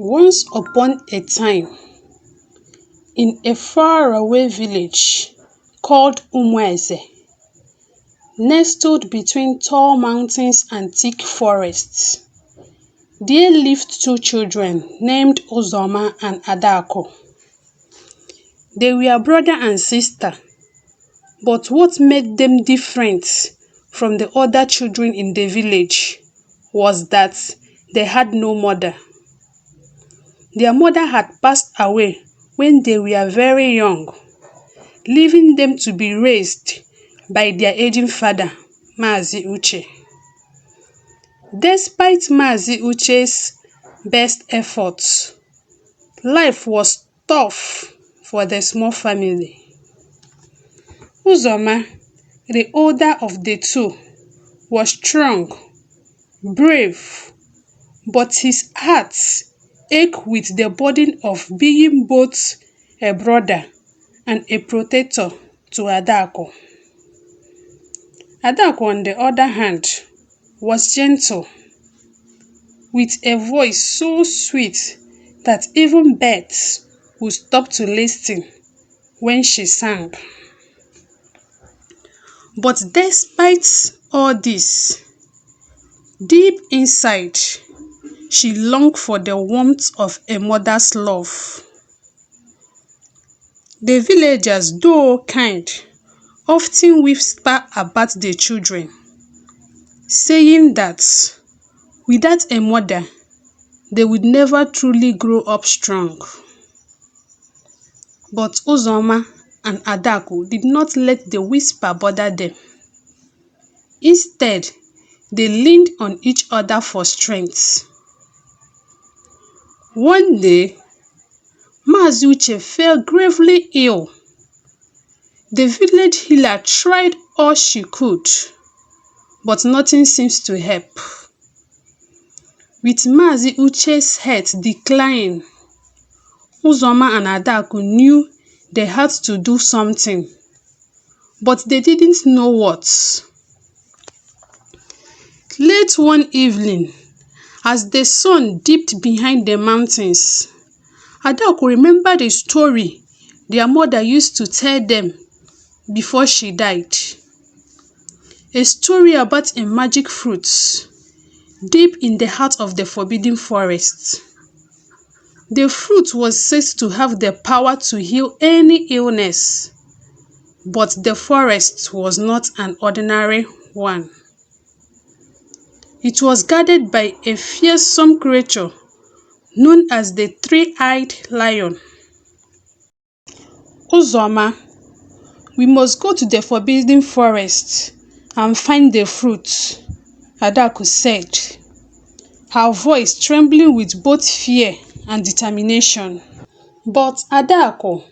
Once upon a time, in a faraway village called Umweze, nestled between tall mountains and thick forests, there lived two children named Uzoma and Adaku. They were brother and sister, but what made them different from the other children in the village was that they had no mother. Their mother had passed away when they were very young, leaving them to be raised by their aging father, Mazi Uche. Despite Mazi Uche's best efforts, life was tough for the small family. Uzoma, the older of the two, was strong, brave, but his heart ached with the burden of being both a brother and a protector to Adaku. Adaku, on the other hand, was gentle, with a voice so sweet that even birds would stop to listen when she sang. But despite all this, deep inside, she longed for the warmth of a mother's love. The villagers, though kind, often whisper about the children, saying that without a mother, they would never truly grow up strong. But Uzoma and Adaku did not let the whisper bother them. Instead, they leaned on each other for strength. One day, Mazi Uche fell gravely ill. The village healer tried all she could, but nothing seems to help. With Mazi Uche's health declining, Uzoma and Adaku knew they had to do something, but they didn't know what. Late one evening, as the sun dipped behind the mountains, Adaku remembered a story their mother used to tell them before she died. A story about a magic fruit deep in the heart of the forbidden forest. The fruit was said to have the power to heal any illness, but the forest was not an ordinary one. It was guarded by a fearsome creature known as the three-eyed lion. Uzoma, we must go to the forbidden forest and find the fruit, Adaku said, her voice trembling with both fear and determination. But Adaku,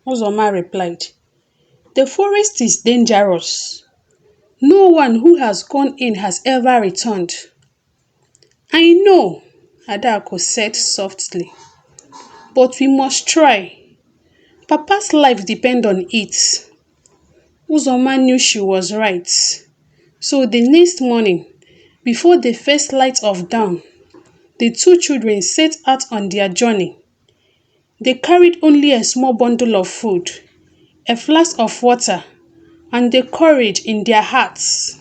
Uzoma replied, the forest is dangerous. No one who has gone in has ever returned. I know, Adaku said softly, but we must try. Papa's life depends on it. Uzoma knew she was right. So the next morning, before the first light of dawn, the two children set out on their journey. They carried only a small bundle of food, a flask of water, and the courage in their hearts.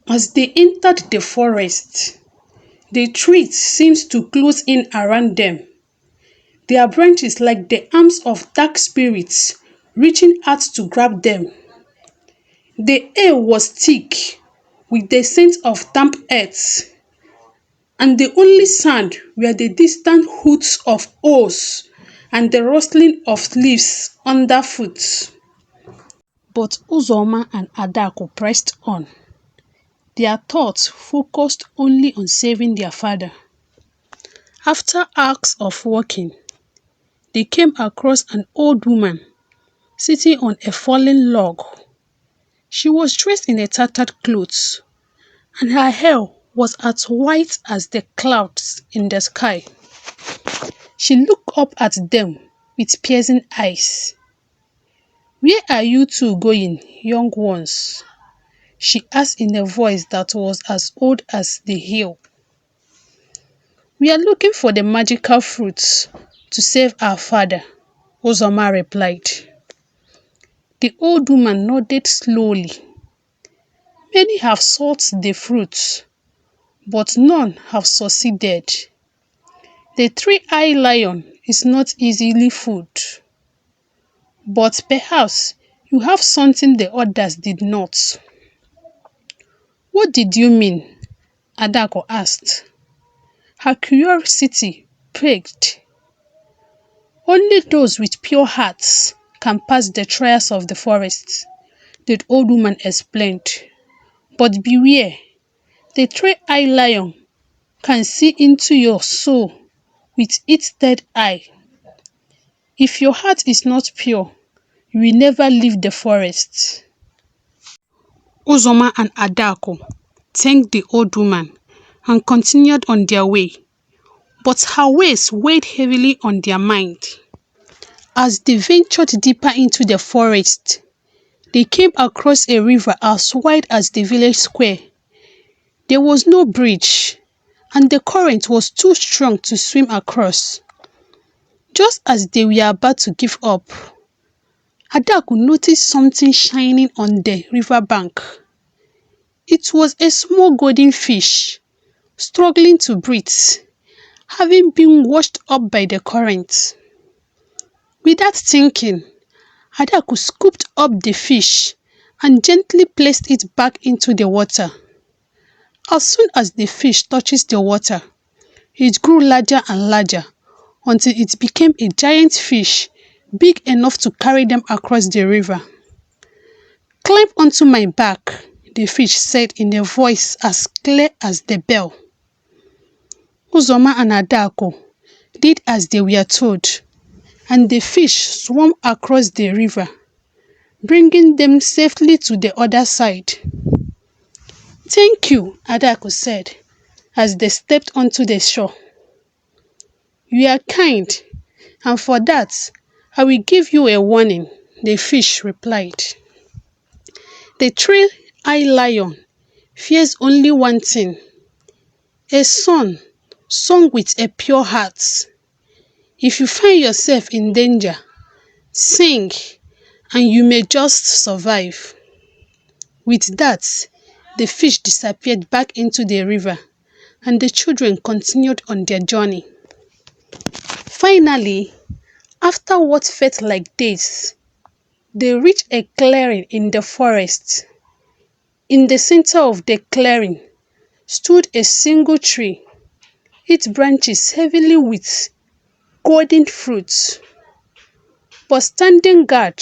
As they entered the forest, the trees seemed to close in around them, their branches like the arms of dark spirits reaching out to grab them. The air was thick with the scent of damp earth, and the only sound were the distant hoots of owls and the rustling of leaves underfoot. But Uzoma and Adaku pressed on, their thoughts focused only on saving their father. After hours of walking, they came across an old woman sitting on a fallen log. She was dressed in a tattered clothes, and her hair was as white as the clouds in the sky. She looked up at them with piercing eyes. Where are you two going, young ones? She asked in a voice that was as old as the hill. We are looking for the magical fruits to save our father, Uzoma replied. The old woman nodded slowly. Many have sought the fruits, but none have succeeded. The three-eyed lion is not easily fooled, but perhaps you have something the others did not. What did you mean? Adaku asked. Her curiosity pricked. Only those with pure hearts can pass the trials of the forest, the old woman explained. But beware, the three-eyed lion can see into your soul with its third eye. If your heart is not pure, you will never leave the forest. Uzoma and Adaku thanked the old woman and continued on their way, but her words weighed heavily on their mind. As they ventured deeper into the forest, they came across a river as wide as the village square. There was no bridge, and the current was too strong to swim across. Just as they were about to give up, Adaku noticed something shining on the riverbank. It was a small golden fish, struggling to breathe, having been washed up by the current. Without thinking, Adaku scooped up the fish and gently placed it back into the water. As soon as the fish touches the water, it grew larger and larger until it became a giant fish big enough to carry them across the river. Climb onto my back, the fish said in a voice as clear as the bell. Uzoma and Adaku did as they were told, and the fish swam across the river, bringing them safely to the other side. Thank you, Adaku said, as they stepped onto the shore. You are kind, and for that, I will give you a warning, the fish replied. The three-eyed lion fears only one thing, a song sung with a pure heart. If you find yourself in danger, sing, and you may just survive. With that, the fish disappeared back into the river, and the children continued on their journey. Finally, after what felt like days, they reached a clearing in the forest. In the center of the clearing stood a single tree, its branches heavily with golden fruits. But standing guard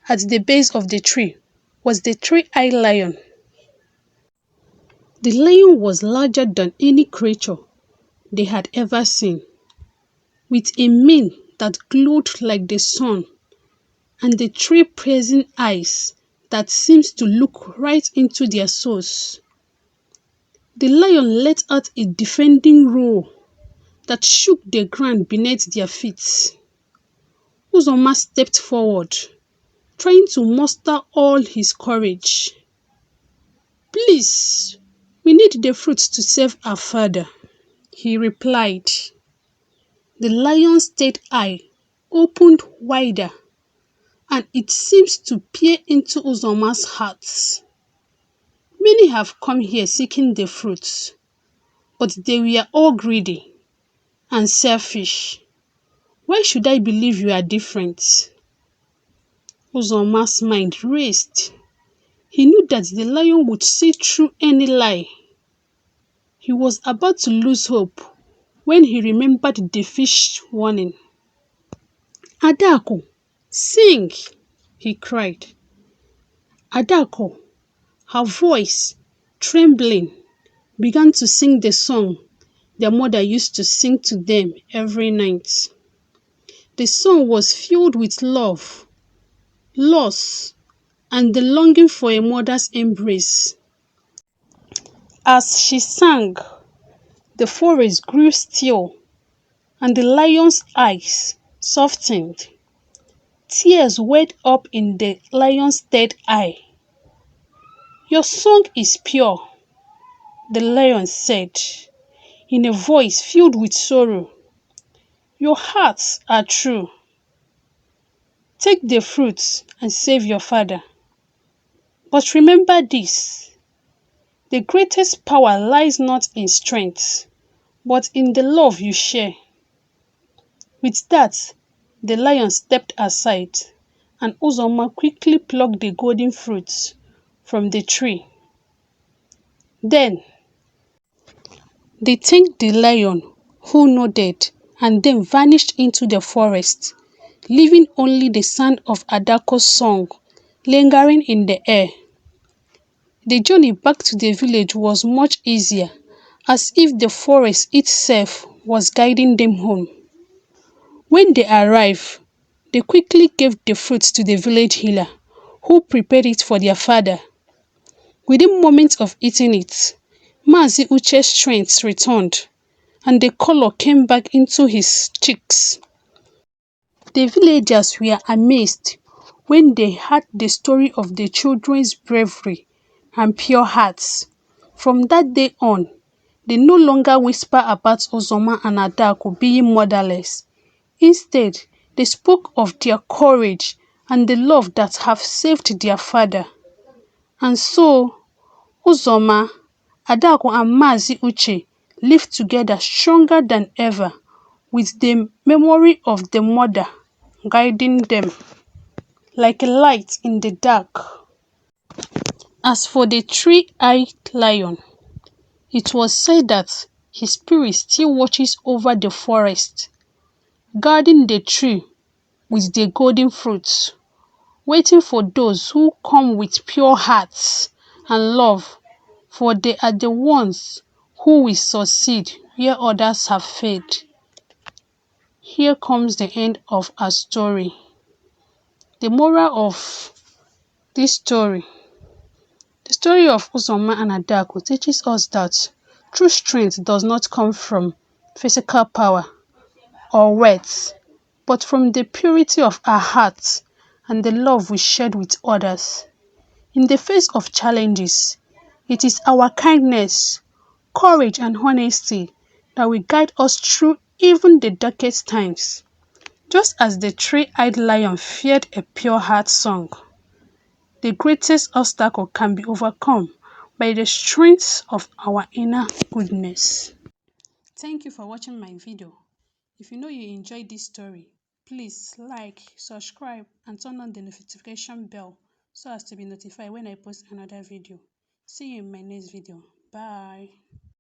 at the base of the tree was the three-eyed lion. The lion was larger than any creature they had ever seen, with a mane that glowed like the sun and the three piercing eyes that seemed to look right into their souls. The lion let out a defending roar that shook the ground beneath their feet. Uzoma stepped forward, trying to muster all his courage. Please, we need the fruits to save our father, he replied. The lion's third eye opened wider, and it seemed to peer into Uzoma's heart. Many have come here seeking the fruits, but they were all greedy and selfish. Why should I believe you are different? Uzoma's mind raced. He knew that the lion would see through any lie. He was about to lose hope when he remembered the fish warning. Adaku, sing, he cried. Adaku, her voice trembling, began to sing the song their mother used to sing to them every night. The song was filled with love, loss, and the longing for a mother's embrace. As she sang, the forest grew still, and the lion's eyes softened. Tears welled up in the lion's third eye. Your song is pure, the lion said. in a voice filled with sorrow. Your hearts are true. Take the fruits and save your father. But remember this, the greatest power lies not in strength, but in the love you share. With that, the lion stepped aside, and Uzoma quickly plucked the golden fruits from the tree. Then they thanked the lion, who nodded, and then vanished into the forest, leaving only the sound of Adako's song lingering in the air. The journey back to the village was much easier, as if the forest itself was guiding them home. When they arrived, they quickly gave the fruits to the village healer, who prepared it for their father. Within moments of eating it, Mazi Uche's strength returned, and the color came back into his cheeks. The villagers were amazed when they heard the story of the children's bravery and pure hearts. From that day on, they no longer whisper about Uzoma and Adaku being motherless. Instead, they spoke of their courage and the love that have saved their father. And so, Uzoma, Adaku and Mazi Uche live together stronger than ever, with the memory of the mother guiding them like a light in the dark. As for the three-eyed lion, it was said that his spirit still watches over the forest, guarding the tree with the golden fruits, waiting for those who come with pure hearts and love, for they are the ones who will succeed where others have failed. Here comes the end of our story. The moral of this story. The story of Uzoma and Adaku teaches us that true strength does not come from physical power or words, but from the purity of our hearts and the love we shared with others. In the face of challenges, it is our kindness, courage, and honesty that will guide us through even the darkest times. Just as the three-eyed lion feared a pure heart song, the greatest obstacle can be overcome by the strength of our inner goodness. Thank you for watching my video. If you know you enjoyed this story, please like, subscribe, and turn on the notification bell so as to be notified when I post another video. See you in my next video. Bye.